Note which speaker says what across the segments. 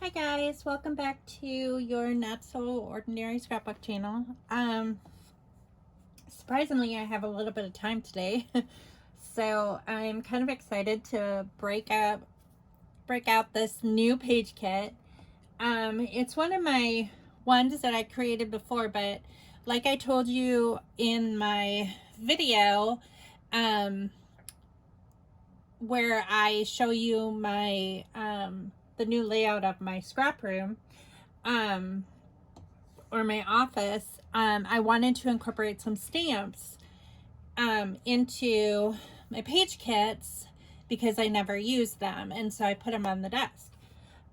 Speaker 1: Hi guys, welcome back to your not so ordinary scrapbook channel. Surprisingly I have a little bit of time today. So I'm kind of excited to break out this new page kit. It's one of my ones that I created before, but like I told you in my video, where I show you my the new layout of my scrap room or my office, I wanted to incorporate some stamps into my page kits because I never used them, and so I put them on the desk.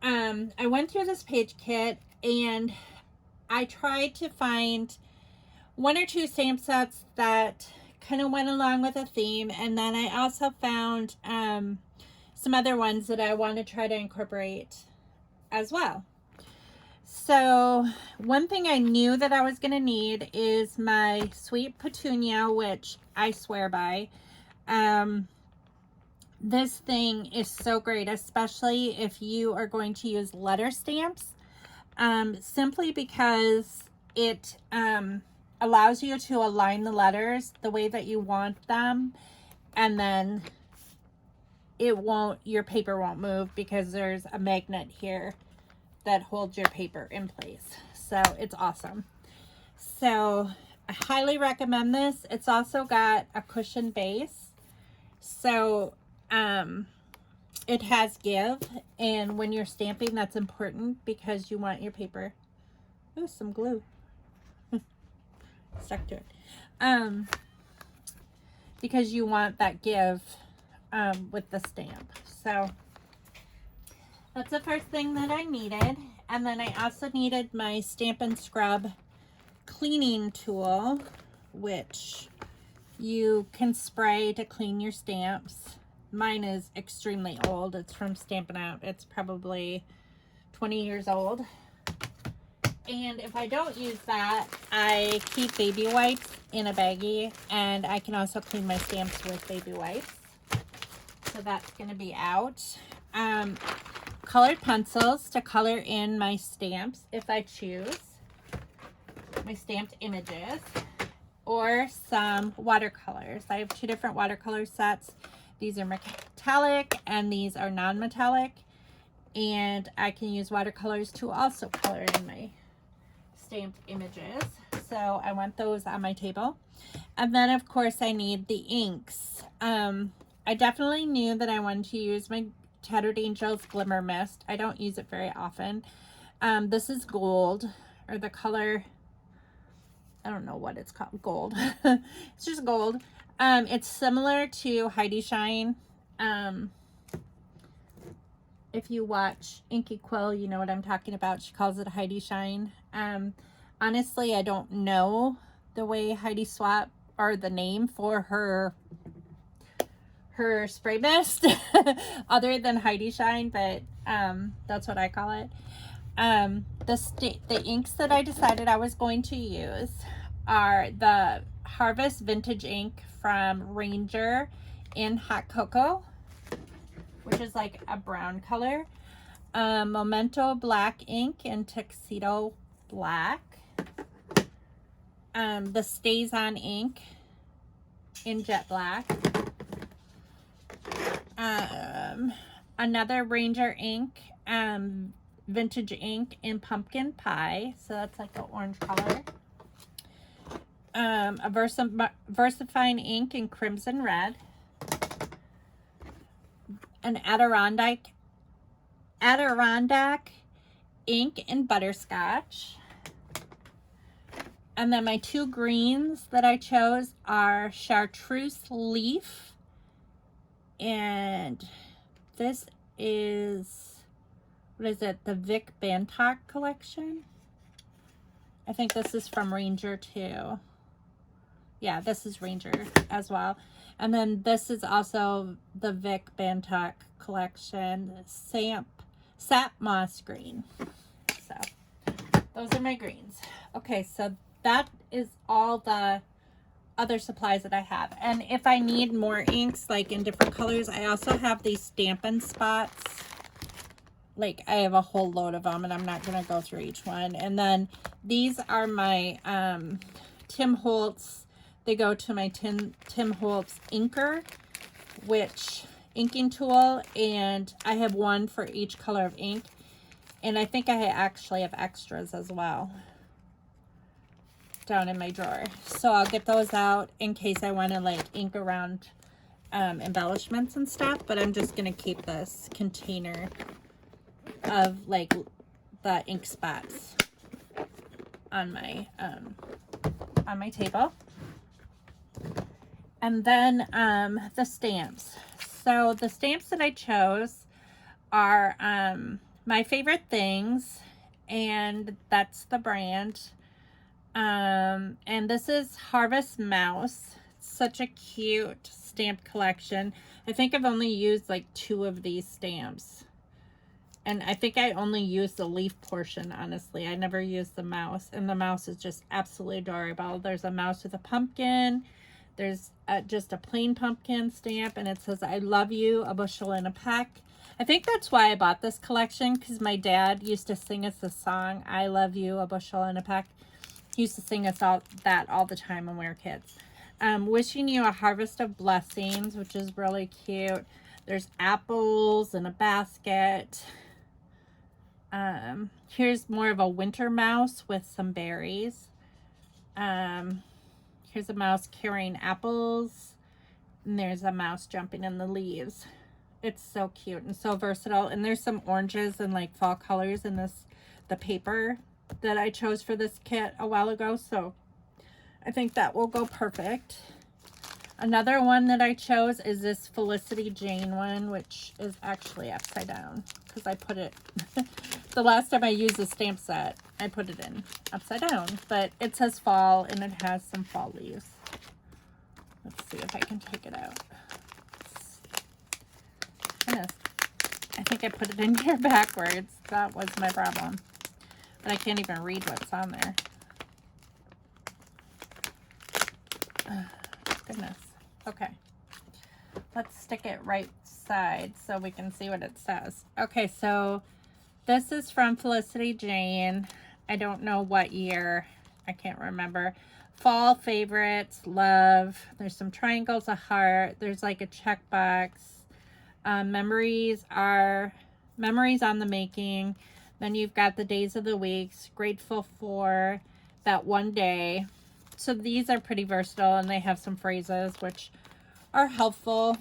Speaker 1: I went through this page kit and I tried to find one or two stamp sets that kind of went along with a theme, and then I also found some other ones that I want to try to incorporate as well. So one thing I knew that I was going to need is my Sweet Petunia, which I swear by. This thing is so great, especially if you are going to use letter stamps, simply because it allows you to align the letters the way that you want them, and then your paper won't move because there's a magnet here that holds your paper in place. So it's awesome. So I highly recommend this. It's also got a cushion base, so it has give, and when you're stamping, that's important because you want your paper. Oh, some glue stuck to it. Because you want that give with the stamp. So that's the first thing that I needed. And then I also needed my Stampin' Scrub cleaning tool, which you can spray to clean your stamps. Mine is extremely old. It's from Stampin' Out. It's probably 20 years old. And if I don't use that, I keep baby wipes in a baggie, and I can also clean my stamps with baby wipes. So that's going to be out. Colored pencils to color in my stamps if I choose, my stamped images, or some watercolors. I have two different watercolor sets. These are metallic and these are non-metallic, and I can use watercolors to also color in my stamped images. So I want those on my table. And then of course I need the inks. I definitely knew that I wanted to use my Tattered Angels Glimmer Mist. I don't use it very often. This is gold, or the color, I don't know what it's called, gold. It's just gold. It's similar to Heidi Shine. If you watch Inky Quill, you know what I'm talking about. She calls it Heidi Shine. Honestly, I don't know the way Heidi swap, or the name for her spray mist other than Heidi Shine, but that's what I call it. The inks that I decided I was going to use are the Harvest Vintage ink from Ranger in Hot Cocoa, which is like a brown color. Memento Black ink in Tuxedo Black. The Stays On ink in Jet Black. Another Ranger ink, vintage ink in Pumpkin Pie, so that's like an orange color. A VersaFine ink in Crimson Red. An Adirondack ink in Butterscotch. And then my two greens that I chose are Chartreuse Leaf, and this is, what is it, the Vic Bantock collection. I think this is from Ranger too. Yeah, this is Ranger as well. And then this is also the Vic Bantock collection, Sap Moss Green. So those are my greens. Okay, so that is all the other supplies that I have. And if I need more inks, like in different colors, I also have these Stampin' spots like I have a whole load of them, and I'm not going to go through each one. And then these are my Tim Holtz. They go to my Tim Holtz inker, which inking tool, and I have one for each color of ink. And I think I actually have extras as well down in my drawer. So I'll get those out in case I want to like ink around embellishments and stuff. But I'm just going to keep this container of like the ink spots on my table. And then the stamps. So the stamps that I chose are My Favorite Things, and that's the brand. And this is Harvest Mouse. Such a cute stamp collection. I think I've only used like 2 of these stamps. And I think I only used the leaf portion, honestly. I never used the mouse. And the mouse is just absolutely adorable. There's a mouse with a pumpkin. There's just a plain pumpkin stamp. And it says, I love you, a bushel and a peck. I think that's why I bought this collection, because my dad used to sing us the song, I love you, a bushel and a peck. He used to sing us that all the time when we were kids. Wishing you a harvest of blessings, which is really cute. There's apples in a basket. Here's more of a winter mouse with some berries. Here's a mouse carrying apples. And there's a mouse jumping in the leaves. It's so cute and so versatile. And there's some oranges and like fall colors in the paper that I chose for this kit a while ago. So I think that will go perfect. Another one that I chose is this Felicity Jane one, which is actually upside down because I put it, the last time I used the stamp set, I put it in upside down. But it says fall and it has some fall leaves. Let's see if I can take it out. Goodness. I think I put it in here backwards. That was my problem. But I can't even read what's on there. Goodness. Okay. Let's stick it right side so we can see what it says. Okay, so this is from Felicity Jane. I don't know what year. I can't remember. Fall favorites, love. There's some triangles, a heart. There's like a checkbox. Memories on the making. Then you've got the days of the weeks. Grateful for that one day. So these are pretty versatile, and they have some phrases which are helpful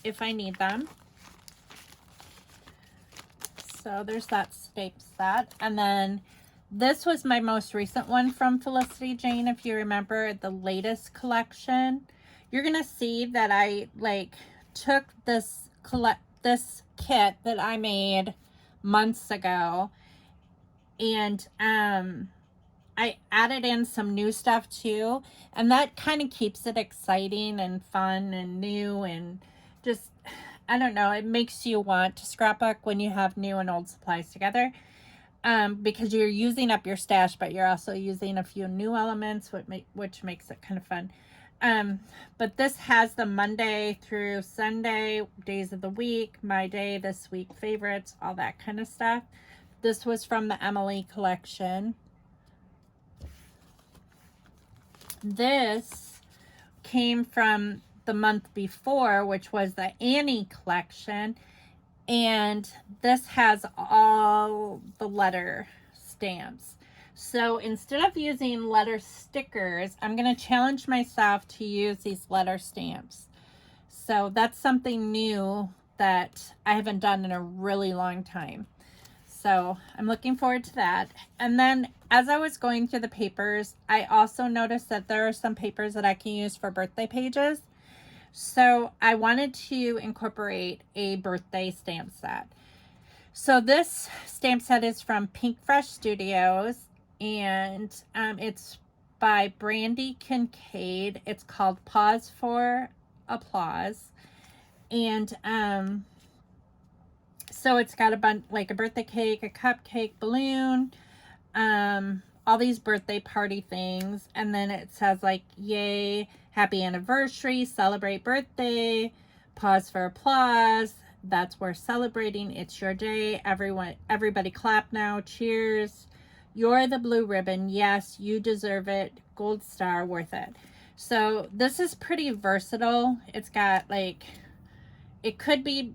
Speaker 1: if I need them. So there's that stamp set. And then this was my most recent one from Felicity Jane. If you remember the latest collection, you're going to see that I like took this kit that I made months ago, and I added in some new stuff too, and that kind of keeps it exciting and fun and new, and just, I don't know, it makes you want to scrapbook when you have new and old supplies together, because you're using up your stash, but you're also using a few new elements, which makes it kind of fun. But this has the Monday through Sunday, days of the week, my day, this week favorites, all that kind of stuff. This was from the Emily collection. This came from the month before, which was the Annie collection. And this has all the letter stamps. So instead of using letter stickers, I'm going to challenge myself to use these letter stamps. So that's something new that I haven't done in a really long time. So I'm looking forward to that. And then as I was going through the papers, I also noticed that there are some papers that I can use for birthday pages. So I wanted to incorporate a birthday stamp set. So this stamp set is from Pink Fresh Studios, and it's by Brandy Kincaid. It's called Pause for Applause. And so it's got a bunch, like a birthday cake, a cupcake, balloon, all these birthday party things. And then it says like, yay, happy anniversary, celebrate birthday, pause for applause, That's worth celebrating. It's your day. Everybody clap now. Cheers. You're the blue ribbon. Yes, you deserve it. Gold star, worth it. So this is pretty versatile. It's got like, it could be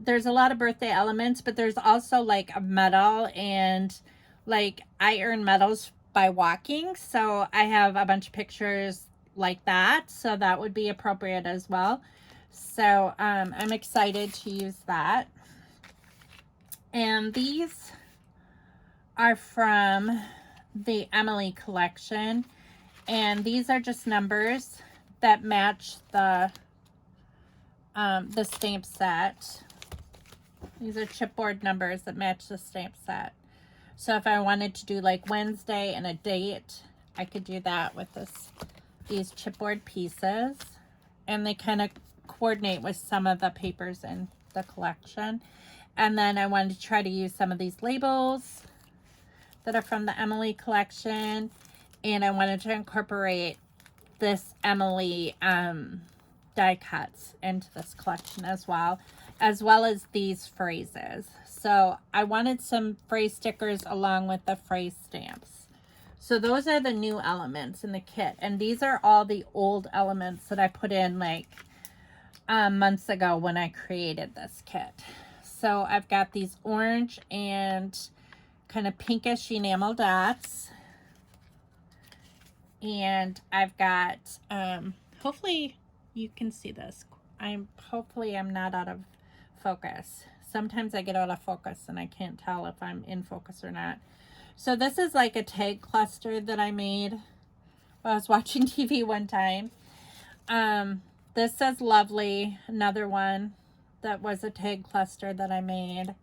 Speaker 1: there's a lot of birthday elements, but there's also like a medal, and like I earn medals by walking. So I have a bunch of pictures like that. So that would be appropriate as well. So I'm excited to use that. And these are from the Emily collection. And these are just numbers that match the stamp set. These are chipboard numbers that match the stamp set. So if I wanted to do like Wednesday and a date, I could do that with these chipboard pieces. And they kind of coordinate with some of the papers in the collection. And then I wanted to try to use some of these labels that are from the Emily collection. And I wanted to incorporate this Emily die cuts into this collection as well as these phrases. So I wanted some phrase stickers along with the phrase stamps. So those are the new elements in the kit. And these are all the old elements that I put in like months ago when I created this kit. So I've got these orange and kind of pinkish enamel dots. And I've got, hopefully you can see this. Hopefully I'm not out of focus. Sometimes I get out of focus and I can't tell if I'm in focus or not. So this is like a tag cluster that I made while I was watching TV one time. This says lovely, another one that was a tag cluster that I made.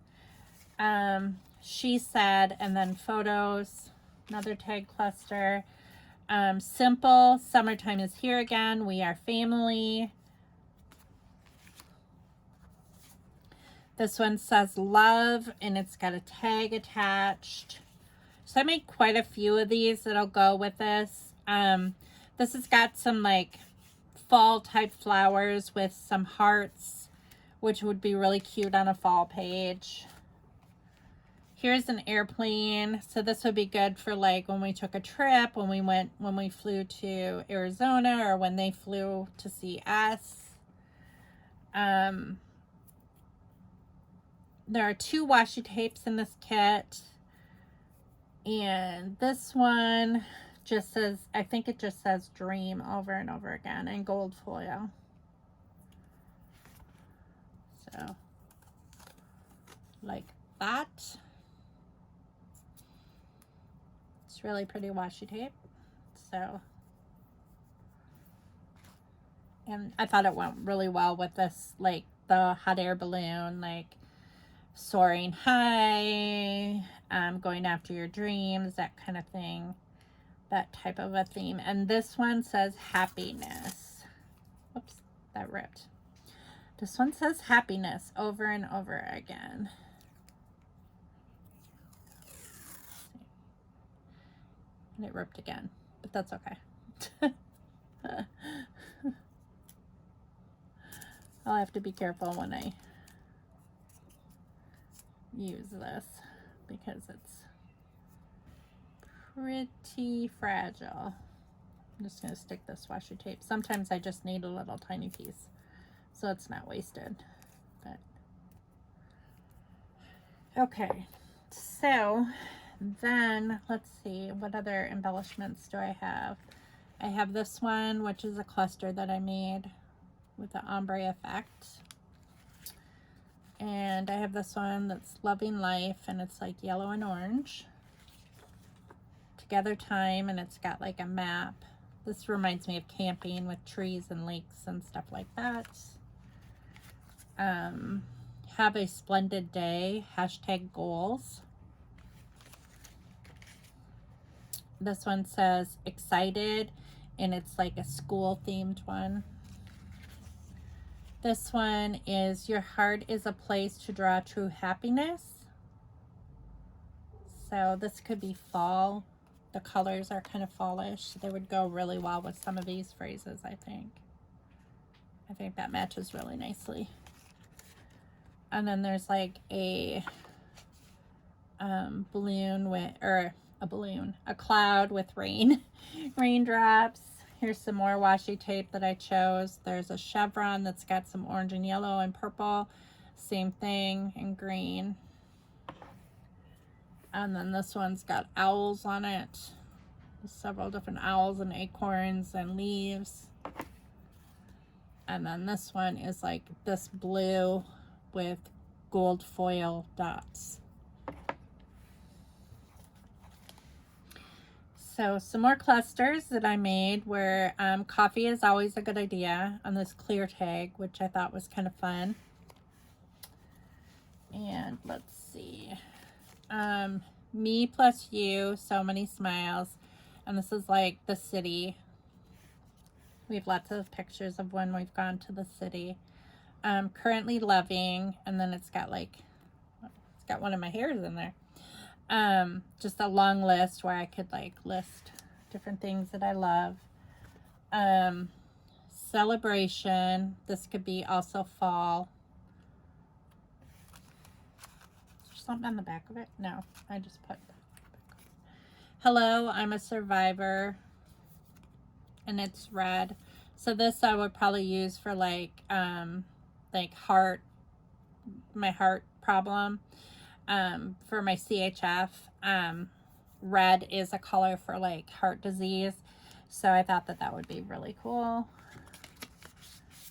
Speaker 1: She said, and then photos, another tag cluster. Simple, summertime is here again, we are family. This one says love, and it's got a tag attached. So I made quite a few of these that'll go with this. This has got some like fall type flowers with some hearts, which would be really cute on a fall page. Here's an airplane. So this would be good for like when we took a trip, when we flew to Arizona, or when they flew to see us. There are 2 washi tapes in this kit. And this one just says, I think it just says dream over and over again in gold foil. So, like that. It's really pretty washi tape. So, and I thought it went really well with this, like the hot air balloon, like soaring high, going after your dreams, that kind of thing, that type of a theme. And this one says happiness. Oops, that ripped. This one says happiness over and over again. And it ripped again, but that's okay. I'll have to be careful when I use this because it's pretty fragile. I'm just going to stick this washi tape. Sometimes I just need a little tiny piece so it's not wasted. But okay, so then let's see, what other embellishments do I have? I have this one, which is a cluster that I made with the ombre effect. And I have this one that's loving life, and it's like yellow and orange. Together time, and it's got like a map. This reminds me of camping with trees and lakes and stuff like that. Have a splendid day, hashtag goals. This one says excited, and it's like a school themed one. This one is your heart is a place to draw true happiness. So this could be fall. The colors are kind of fallish. They would go really well with some of these phrases, I think. I think that matches really nicely. And then there's like a balloon with, or a cloud with raindrops. Here's some more washi tape that I chose. There's a chevron that's got some orange and yellow and purple. Same thing in green. And then this one's got owls on it. Several different owls and acorns and leaves. And then this one is like this blue with gold foil dots. So some more clusters that I made were coffee is always a good idea on this clear tag, which I thought was kind of fun. And let's see. Me plus you, so many smiles. And this is like the city. We have lots of pictures of when we've gone to the city. Currently loving, and then it's got like, it's got one of my hairs in there. Just a long list where I could like list different things that I love. Celebration. This could be also fall. Is there something on the back of it? No, I just put hello, I'm a survivor. And it's red. So this I would probably use for like heart, my heart problem. For my CHF, red is a color for like heart disease. So I thought that that would be really cool.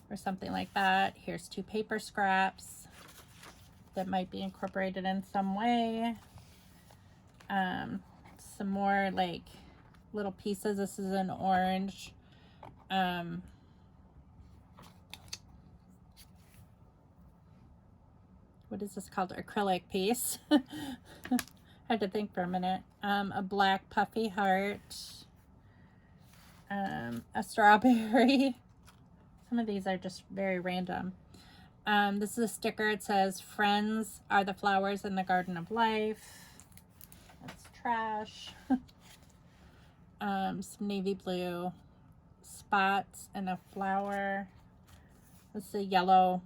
Speaker 1: Or something like that. Here's 2 paper scraps that might be incorporated in some way. Some more like little pieces. This is an orange. What is this called? Acrylic piece. I had to think for a minute. A black puffy heart. A strawberry. Some of these are just very random. This is a sticker. It says, "Friends are the flowers in the garden of life." That's trash. Some navy blue spots and a flower. This is a yellow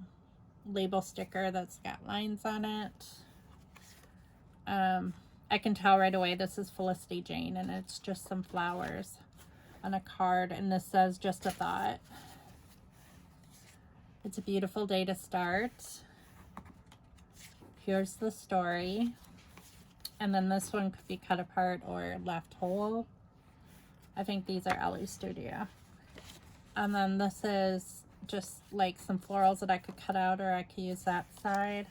Speaker 1: label sticker that's got lines on it. I can tell right away this is Felicity Jane, and it's just some flowers on a card, and this says, "Just a thought." It's a beautiful day to start. Here's the story. And then this one could be cut apart or left whole. I think these are Ellie Studio. And then this is just like some florals that I could cut out, or I could use that side.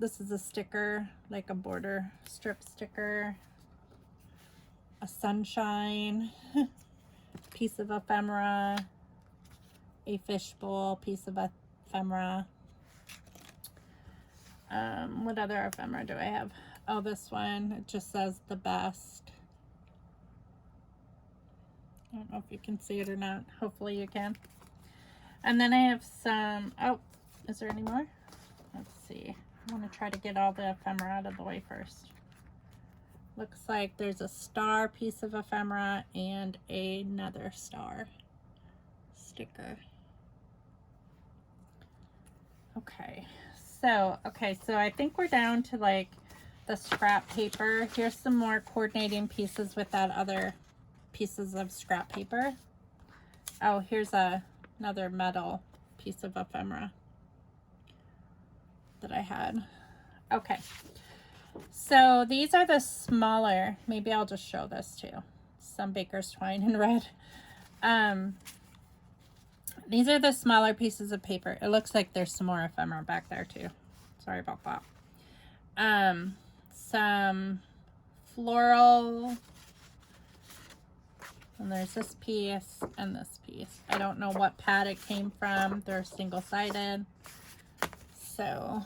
Speaker 1: This is a sticker, like a border strip sticker. A sunshine, piece of ephemera, a fishbowl, piece of ephemera. What other ephemera do I have? Oh, this one, it just says "the best." I don't know if you can see it or not. Hopefully you can. And then I have some, oh, is there any more? Let's see. I want to try to get all the ephemera out of the way first. Looks like there's a star piece of ephemera and another star sticker. Okay, so I think we're down to like the scrap paper. Here's some more coordinating pieces with that other pieces of scrap paper. Oh, here's another metal piece of ephemera that I had. Okay, so these are the smaller, maybe I'll just show this too. Some baker's twine in red. These are the smaller pieces of paper. It looks like there's some more ephemera back there too. Sorry about that. Some floral. And there's this piece and this piece. I don't know what pad it came from. They're single-sided. So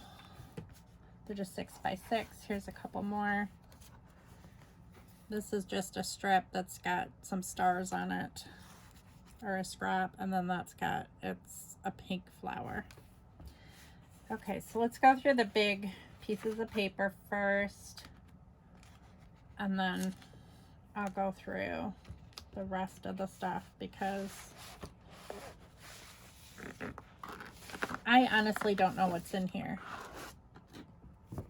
Speaker 1: they're just 6x6. Here's a couple more. This is just a strip that's got some stars on it. Or a scrap. And then that's got, it's a pink flower. Okay, so let's go through the big pieces of paper first. And then I'll go through the rest of the stuff because I honestly don't know what's in here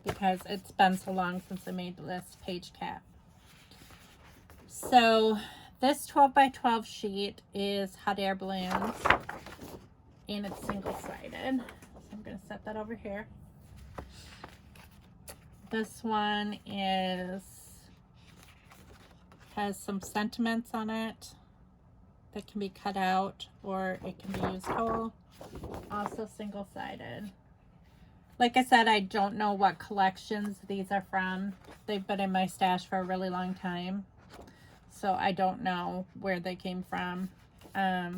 Speaker 1: because it's been so long since I made this page cap. So this 12 by 12 sheet is hot air balloons, and it's single-sided. So I'm going to set that over here. This one has some sentiments on it that can be cut out, or it can be used whole. Also single-sided. Like I said, I don't know what collections these are from. They've been in my stash for a really long time, so I don't know where they came from. I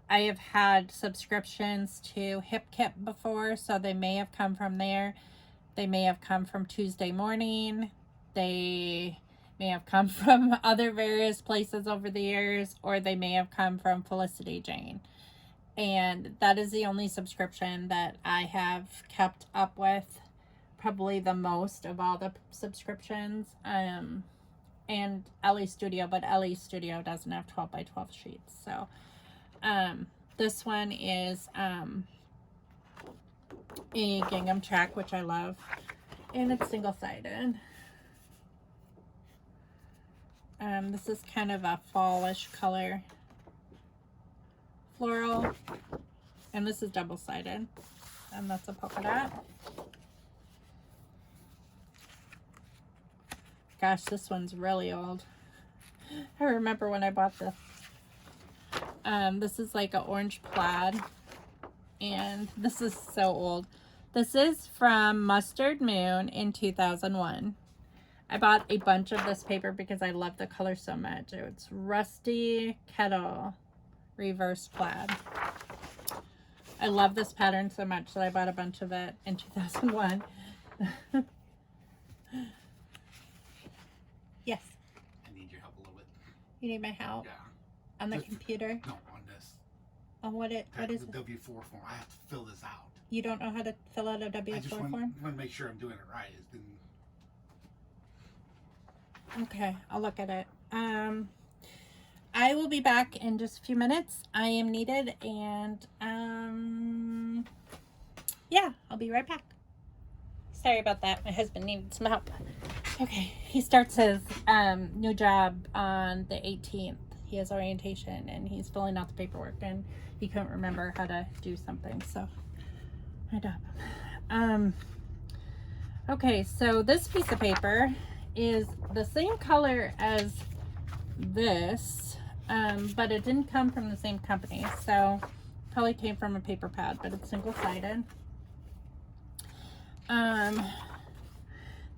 Speaker 1: have had subscriptions to Hip Kip before, so they may have come from there. They may have come from Tuesday Morning. They may have come from other various places over the years, or they may have come from Felicity Jane. And that is the only subscription that I have kept up with, probably the most of all the subscriptions. And Ellie Studio, but Ellie Studio doesn't have 12 by 12 sheets. So this one is a gingham track, which I love, and it's single-sided. This is kind of a fallish color, floral, and this is double-sided, and that's a polka dot. Gosh, this one's really old. I remember when I bought this. This is like an orange plaid, and this is so old. This is from Mustard Moon in 2001. I bought a bunch of this paper because I love the color so much. It's Rusty Kettle reverse plaid. I love this pattern so much that I bought a bunch of it in 2001. Yes.
Speaker 2: I need your help a little bit.
Speaker 1: You need my help?
Speaker 2: Yeah.
Speaker 1: On the computer?
Speaker 2: No, on this.
Speaker 1: On what is
Speaker 2: the
Speaker 1: it?
Speaker 2: W4 form. I have to fill this out.
Speaker 1: You don't know how to fill out a W4 form?
Speaker 2: I want to make sure I'm doing it right. It's been...
Speaker 1: Okay, I'll look at it. I will be back in just a few minutes. I am needed, and yeah, I'll be right back. Sorry about that. My husband needed some help. Okay, he starts his new job on the 18th. He has orientation, and he's filling out the paperwork, and he couldn't remember how to do something, so I help him. Okay, so this piece of paper is the same color as this, but it didn't come from the same company, so probably came from a paper pad, but it's single-sided.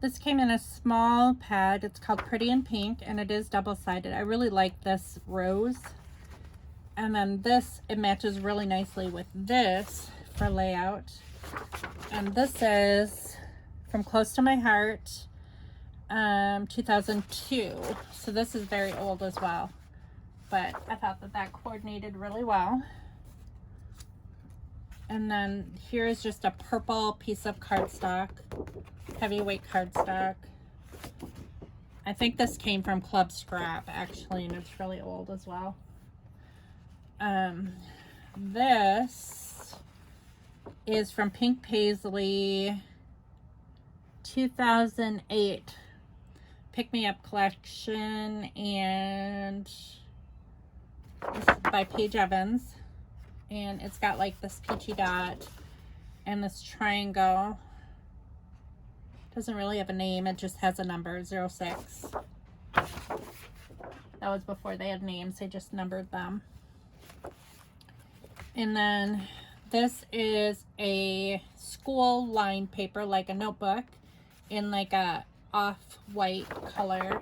Speaker 1: This came in a small pad. It's called Pretty in Pink, and it is double-sided. I really like this rose. And then this, it matches really nicely with this for layout. And this is From Close to My Heart, 2002. So this is very old as well. But I thought that that coordinated really well. And then here is just a purple piece of cardstock, heavyweight cardstock. I think this came from Club Scrap, actually, and it's really old as well. This is from Pink Paisley 2008 Pick Me Up collection, and this is by Paige Evans. And it's got like this peachy dot and this triangle. Doesn't really have a name, it just has a number, 06. That was before they had names, they just numbered them. And then this is a school lined paper, like a notebook, in like a off-white color.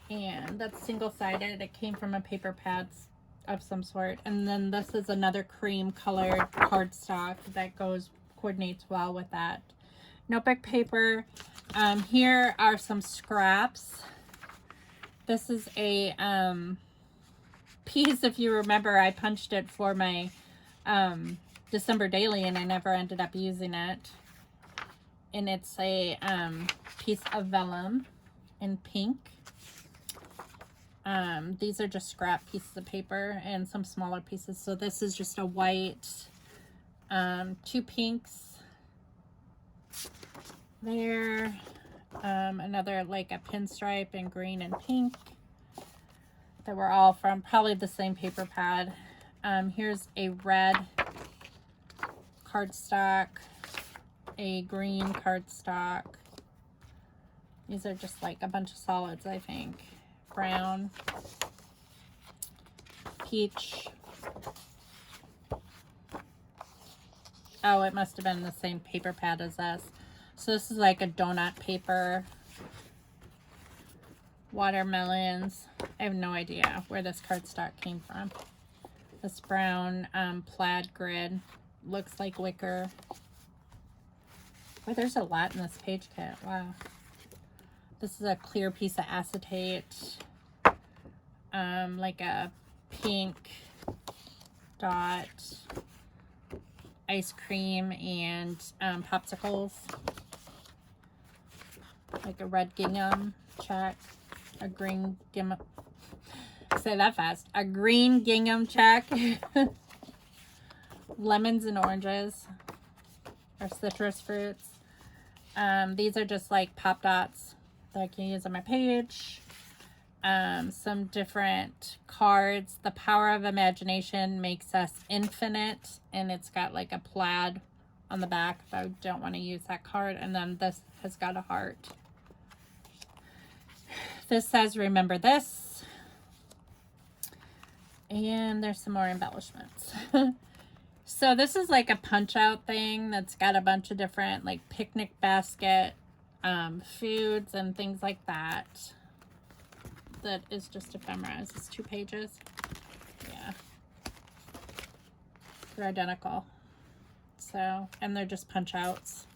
Speaker 1: And that's single-sided. It came from a paper pad of some sort. And then this is another cream colored cardstock that coordinates well with that notebook paper. Here are some scraps. This is a piece, if you remember, I punched it for my December daily and I never ended up using it. And it's a piece of vellum in pink. These are just scrap pieces of paper and some smaller pieces. So this is just a white 2 pinks there, another like a pinstripe in green and pink that were all from probably the same paper pad. Here's a red cardstock, a green cardstock. These are just like a bunch of solids, I think. Brown, peach. Oh, it must have been the same paper pad as this. So this is like a donut paper. Watermelons. I have no idea where this cardstock came from. This brown plaid grid. Looks like wicker. Boy, there's a lot in this page kit. Wow. This is a clear piece of acetate. Like a pink dot. Ice cream and popsicles. Like a red gingham check. A green gingham. Say that fast. A green gingham check. Lemons and oranges. Or citrus fruits. These are just like pop dots that I can use on my page. Some different cards. The power of imagination makes us infinite. And it's got like a plaid on the back if I don't want to use that card. And then this has got a heart. This says, remember this. And there's some more embellishments. So this is like a punch out thing that's got a bunch of different like picnic basket foods and things like that. That is just ephemera. Is this 2 pages? Yeah. They're identical. So, and they're just punch outs.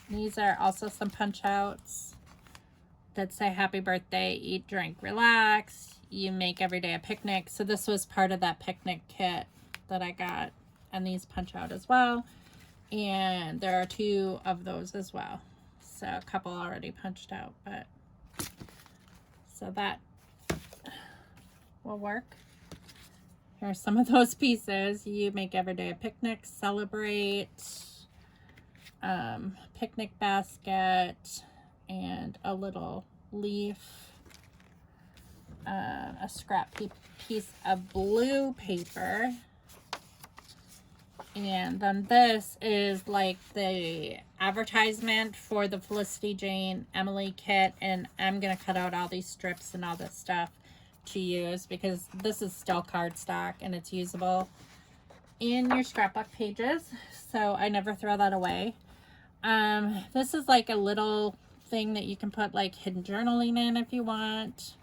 Speaker 1: These are also some punch outs that say happy birthday, eat, drink, relax. You make every day a picnic. So this was part of that picnic kit that I got. And these punch out as well. And there are 2 of those as well. So a couple already punched out, but so that will work. Here's some of those pieces. You make every day a picnic, celebrate, picnic basket, and a little leaf, a scrap piece of blue paper. And then this is like the advertisement for the Felicity Jane Emily kit. And I'm going to cut out all these strips and all this stuff to use because this is still cardstock and it's usable in your scrapbook pages. So I never throw that away. This is like a little thing that you can put like hidden journaling in if you want.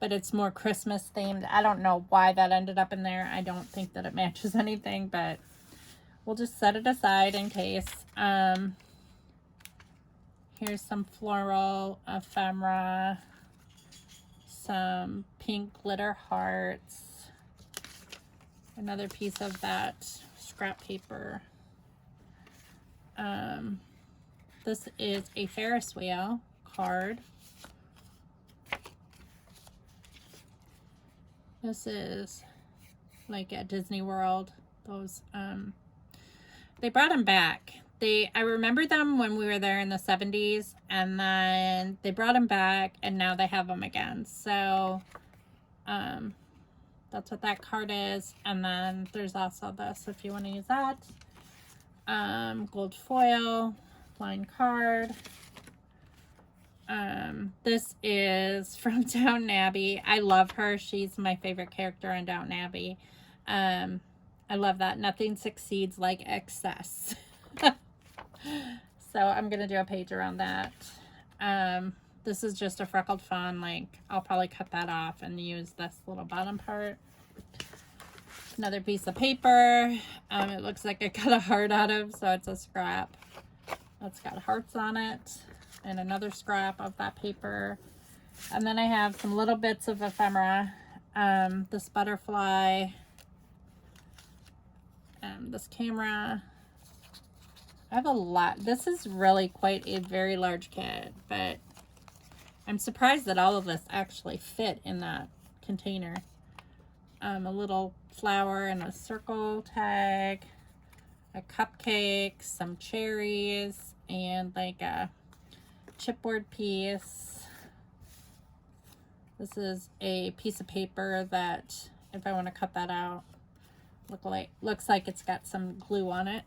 Speaker 1: But it's more Christmas themed. I don't know why that ended up in there. I don't think that it matches anything, but we'll just set it aside in case. Here's some floral ephemera, some pink glitter hearts, another piece of that scrap paper. This is a Ferris wheel card. This is like at Disney World. Those, they brought them back. I remember them when we were there in the 70s, and then they brought them back, and now they have them again. So, that's what that card is. And then there's also this if you want to use that. Gold foil, line card. This is from Downton Abbey. I love her. She's my favorite character in Downton Abbey. I love that. Nothing succeeds like excess. So I'm going to do a page around that. This is just a freckled fawn. Like, I'll probably cut that off and use this little bottom part. Another piece of paper. It looks like I cut a heart out of, so it's a scrap. That's got hearts on it. And another scrap of that paper. And then I have some little bits of ephemera. This butterfly. This camera. I have a lot. This is really quite a very large kit, but I'm surprised that all of this actually fit in that container. a little flower and a circle tag, a cupcake, some cherries, and like a chipboard piece. This is a piece of paper that, if I want to cut that out, looks like it's got some glue on it.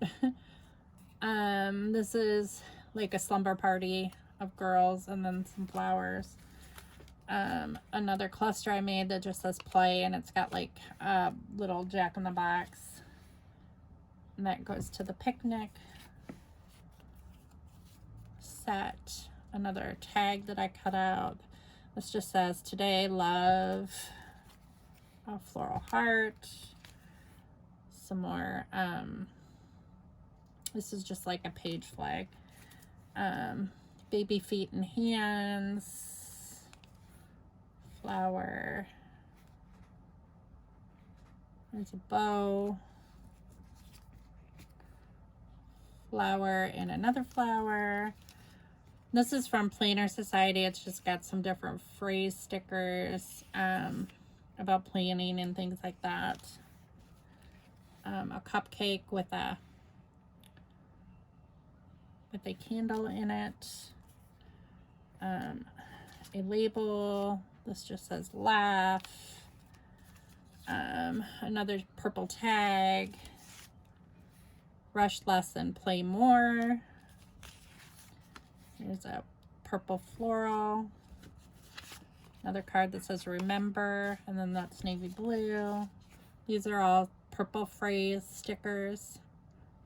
Speaker 1: This is like a slumber party of girls, and then some flowers. Another cluster I made that just says play, and it's got like a little jack-in-the-box, and that goes to the picnic set. Another tag that I cut out. This just says today love, a floral heart. Some more, this is just like a page flag. Baby feet and hands, flower, there's a bow, flower, and another flower. This is from Planner Society. It's just got some different phrase stickers about planning and things like that. A cupcake with a candle in it. A label. This just says laugh. Another purple tag. Rush less and play more. Here's a purple floral. Another card that says remember, and then that's navy blue. These are all purple phrase stickers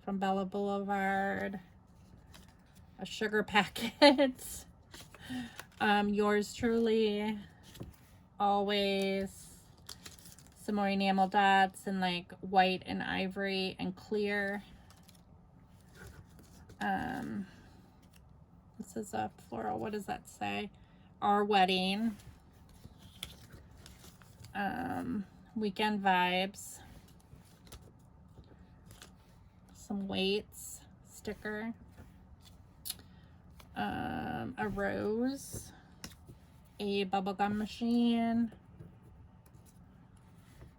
Speaker 1: from Bella Boulevard. A sugar packet. Yours truly. Always. Some more enamel dots in like white and ivory and clear. This is a floral. What does that say? Our wedding. Weekend vibes. Some weights sticker. A rose. A bubblegum machine.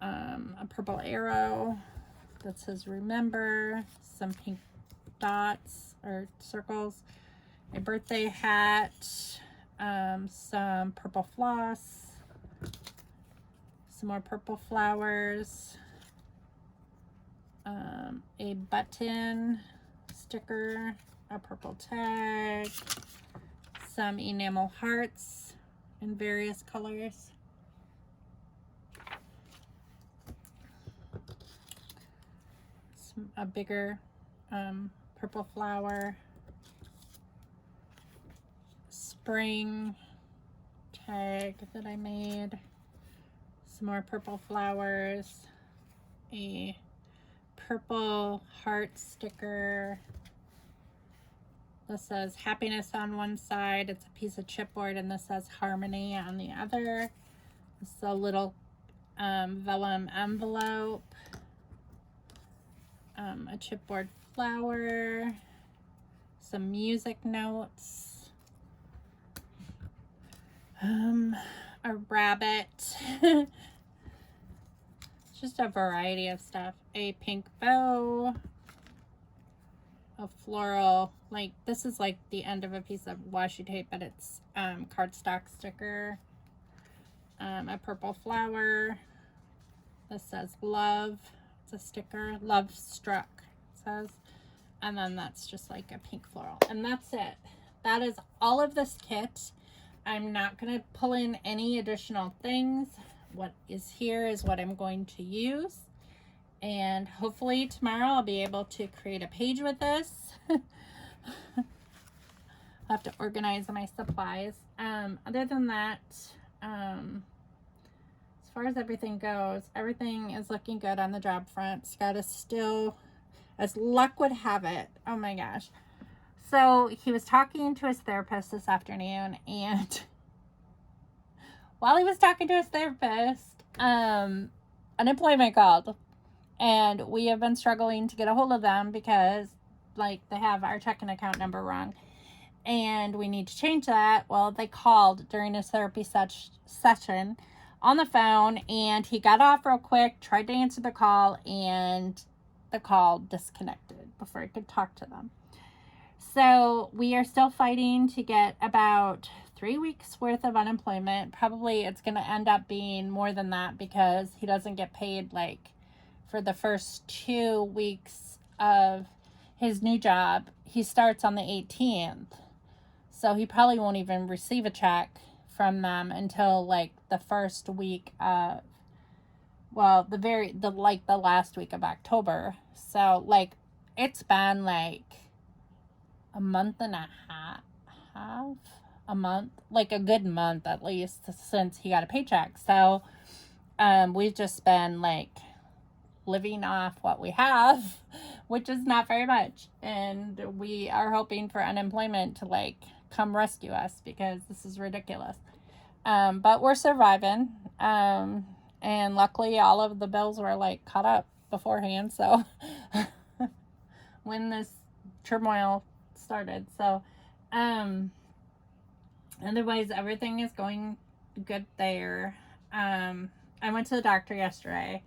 Speaker 1: A purple arrow that says remember. Some pink dots or circles. A birthday hat. Some purple floss. Some more purple flowers. A button sticker. A purple tag. Some enamel hearts in various colors. A bigger purple flower. Spring tag that I made. Some more purple flowers. A purple heart sticker. This says happiness on one side. It's a piece of chipboard, and this says harmony on the other. This is a little vellum envelope. A chipboard flower. Some music notes. A rabbit. Just a variety of stuff. A pink bow. A floral, like this is like the end of a piece of washi tape, but it's cardstock sticker. A purple flower. This says love. It's a sticker. Love struck, it says. And then that's just like a pink floral. And that's it. That is all of this kit. I'm not going to pull in any additional things. What is here is what I'm going to use. And hopefully tomorrow I'll be able to create a page with this. I'll have to organize my supplies. Other than that, as far as everything goes, everything is looking good on the job front. Scott is still, as luck would have it, oh my gosh. So he was talking to his therapist this afternoon, and while he was talking to his therapist, unemployment called. And we have been struggling to get a hold of them because, like, they have our checking account number wrong. And we need to change that. Well, they called during his therapy session on the phone, and he got off real quick, tried to answer the call, and the call disconnected before I could talk to them. So we are still fighting to get about 3 weeks worth of unemployment. Probably it's going to end up being more than that because he doesn't get paid like for the first 2 weeks of his new job. He starts on the 18th. So he probably won't even receive a check from them until like the first week of, well, the last week of October. So like it's been like a month and a half, a month, like a good month at least since he got a paycheck. So we've just been like living off what we have, which is not very much, and we are hoping for unemployment to like come rescue us because this is ridiculous. But we're surviving, and luckily all of the bills were like caught up beforehand, so when this turmoil started. So otherwise everything is going good there. I went to the doctor yesterday,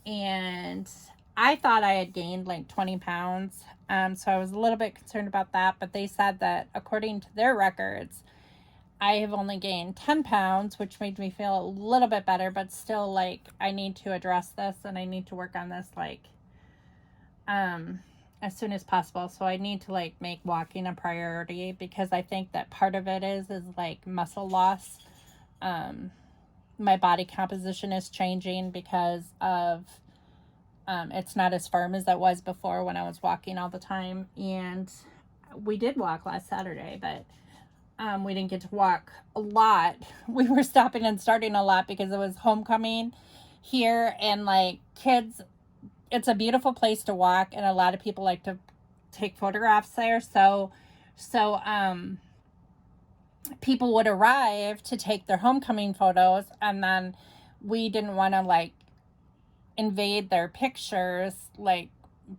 Speaker 1: and I thought I had gained like 20 pounds. So I was a little bit concerned about that, but they said that according to their records, I have only gained 10 pounds, which made me feel a little bit better, but still like I need to address this and I need to work on this like as soon as possible. So I need to like make walking a priority because I think that part of it is like muscle loss. My body composition is changing because of it's not as firm as it was before when I was walking all the time. And we did walk last Saturday, but we didn't get to walk a lot. We were stopping and starting a lot because it was homecoming here, and like kids, it's a beautiful place to walk, and a lot of people like to take photographs there. So people would arrive to take their homecoming photos, and then we didn't want to like invade their pictures, like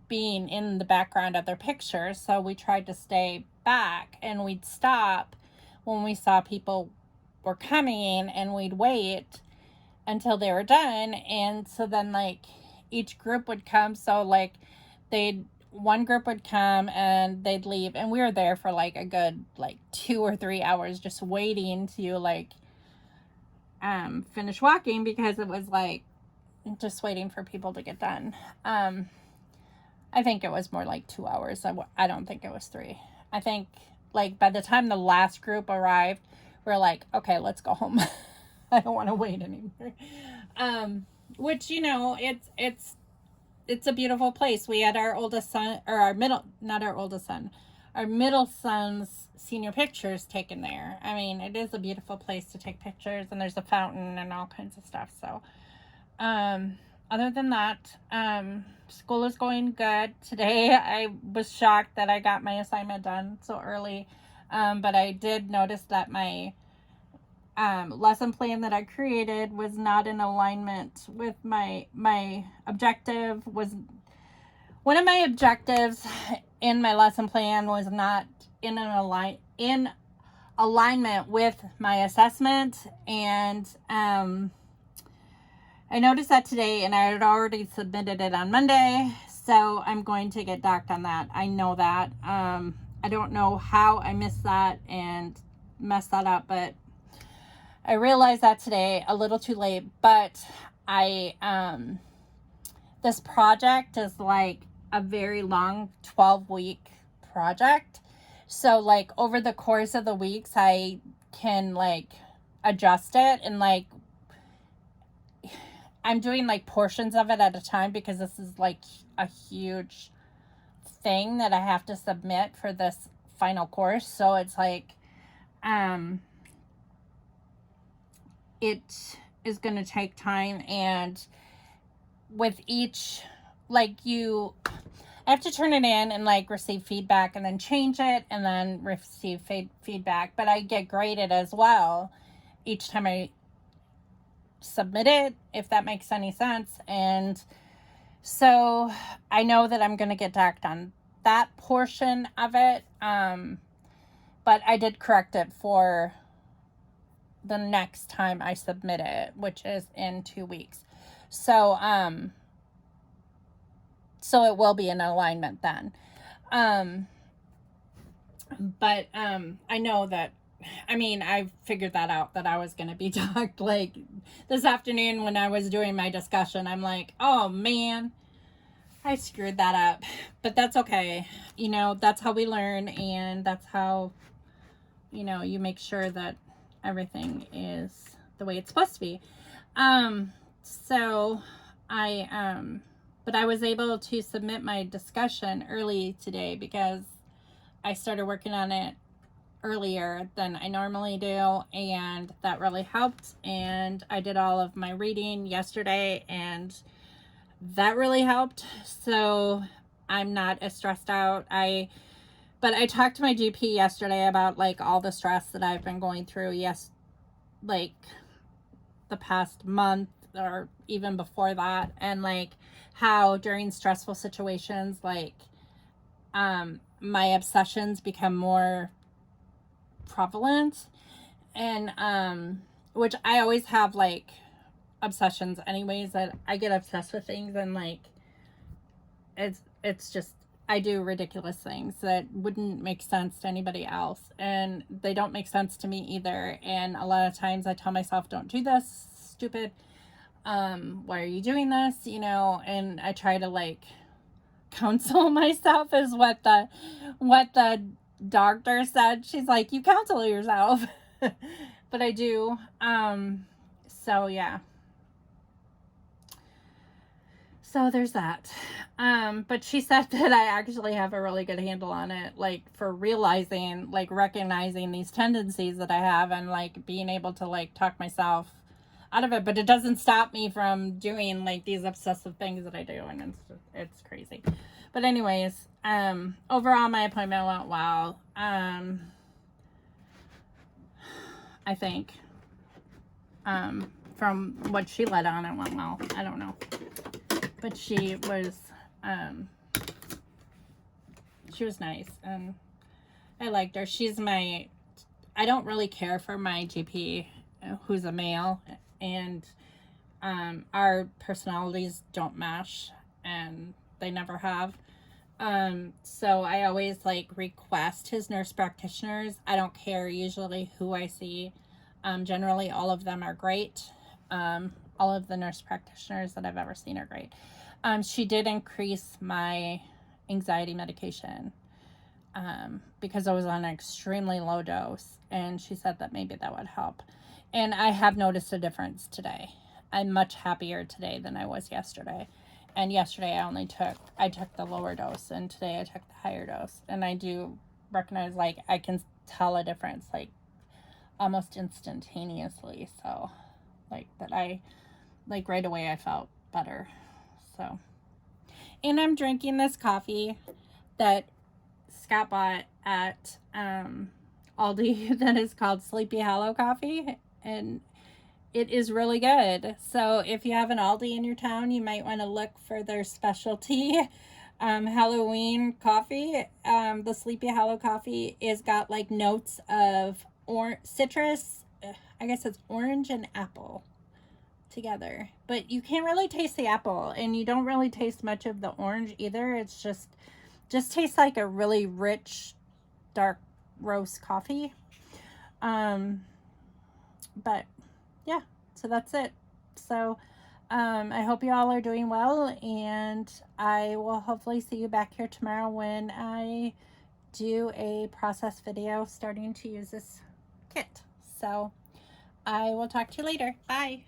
Speaker 1: being in the background of their pictures. So we tried to stay back, and we'd stop when we saw people were coming, and we'd wait until they were done. And so then like each group would come. So like one group would come and they'd leave, and we were there for like a good like 2 or 3 hours just waiting to like finish walking because it was like just waiting for people to get done. I think it was more like 2 hours. I don't think it was 3. I think like by the time the last group arrived, we're like, okay, let's go home. I don't want to wait anymore. Which, you know, it's a beautiful place. We had our oldest son, or our middle son's senior pictures taken there. I mean, it is a beautiful place to take pictures, and there's a fountain and all kinds of stuff. So, other than that, school is going good. Today, I was shocked that I got my assignment done so early. But I did notice that my lesson plan that I created was not in alignment with my objective. One of my objectives in my lesson plan was not in alignment with my assessment, and I noticed that today, and I had already submitted it on Monday, so I'm going to get docked on that. I know that. I don't know how I missed that and messed that up, but I realized that today a little too late. But this project is like a very long 12-week project. So like over the course of the weeks, I can like adjust it, and like I'm doing like portions of it at a time because this is like a huge thing that I have to submit for this final course. So it's like it is going to take time, and with each like I have to turn it in and like receive feedback and then change it and then receive feedback, but I get graded as well each time I submit it, if that makes any sense. And so I know that I'm going to get docked on that portion of it, but I did correct it for the next time I submit it, which is in 2 weeks. So, so it will be in alignment then. But I know that, I mean, I figured that out, that I was going to be docked. Like this afternoon when I was doing my discussion, I'm like, oh man, I screwed that up. But that's okay. You know, that's how we learn, and that's how, you know, you make sure that everything is the way it's supposed to be. So but I was able to submit my discussion early today because I started working on it earlier than I normally do, and that really helped. And I did all of my reading yesterday, and that really helped. So I'm not as stressed out. But I talked to my GP yesterday about like all the stress that I've been going through, like the past month or even before that, and like how during stressful situations, like my obsessions become more prevalent, and which I always have like obsessions anyways, that I get obsessed with things, and like it's just, I do ridiculous things that wouldn't make sense to anybody else, and they don't make sense to me either. And a lot of times I tell myself, don't do this, stupid, why are you doing this, you know? And I try to like counsel myself, is what the doctor said. She's like, you counsel yourself. But I do. So yeah, so there's that. But she said that I actually have a really good handle on it, like for realizing, like recognizing these tendencies that I have, and like being able to like talk myself out of it. But it doesn't stop me from doing like these obsessive things that I do, and it's crazy. But anyways, overall my appointment went well. I think from what she let on, it went well. I don't know. But she was nice, and I liked her. I don't really care for my GP, who's a male, and our personalities don't mesh, and they never have. So I always like request his nurse practitioners. I don't care usually who I see. Generally all of them are great. All of the nurse practitioners that I've ever seen are great. She did increase my anxiety medication because I was on an extremely low dose, and she said that maybe that would help. And I have noticed a difference today. I'm much happier today than I was yesterday. And yesterday I took the lower dose, and today I took the higher dose. And I do recognize, like, I can tell a difference, like, almost instantaneously. So, like, that like, right away I felt better. So, and I'm drinking this coffee that Scott bought at Aldi that is called Sleepy Hollow Coffee, and it is really good. So if you have an Aldi in your town, you might want to look for their specialty Halloween coffee. The Sleepy Hollow Coffee is got like notes of citrus, I guess it's orange and apple together, but you can't really taste the apple, and you don't really taste much of the orange either. It's just tastes like a really rich dark roast coffee. But yeah, so that's it. So I hope you all are doing well, and I will hopefully see you back here tomorrow when I do a process video starting to use this kit. So I will talk to you later. Bye.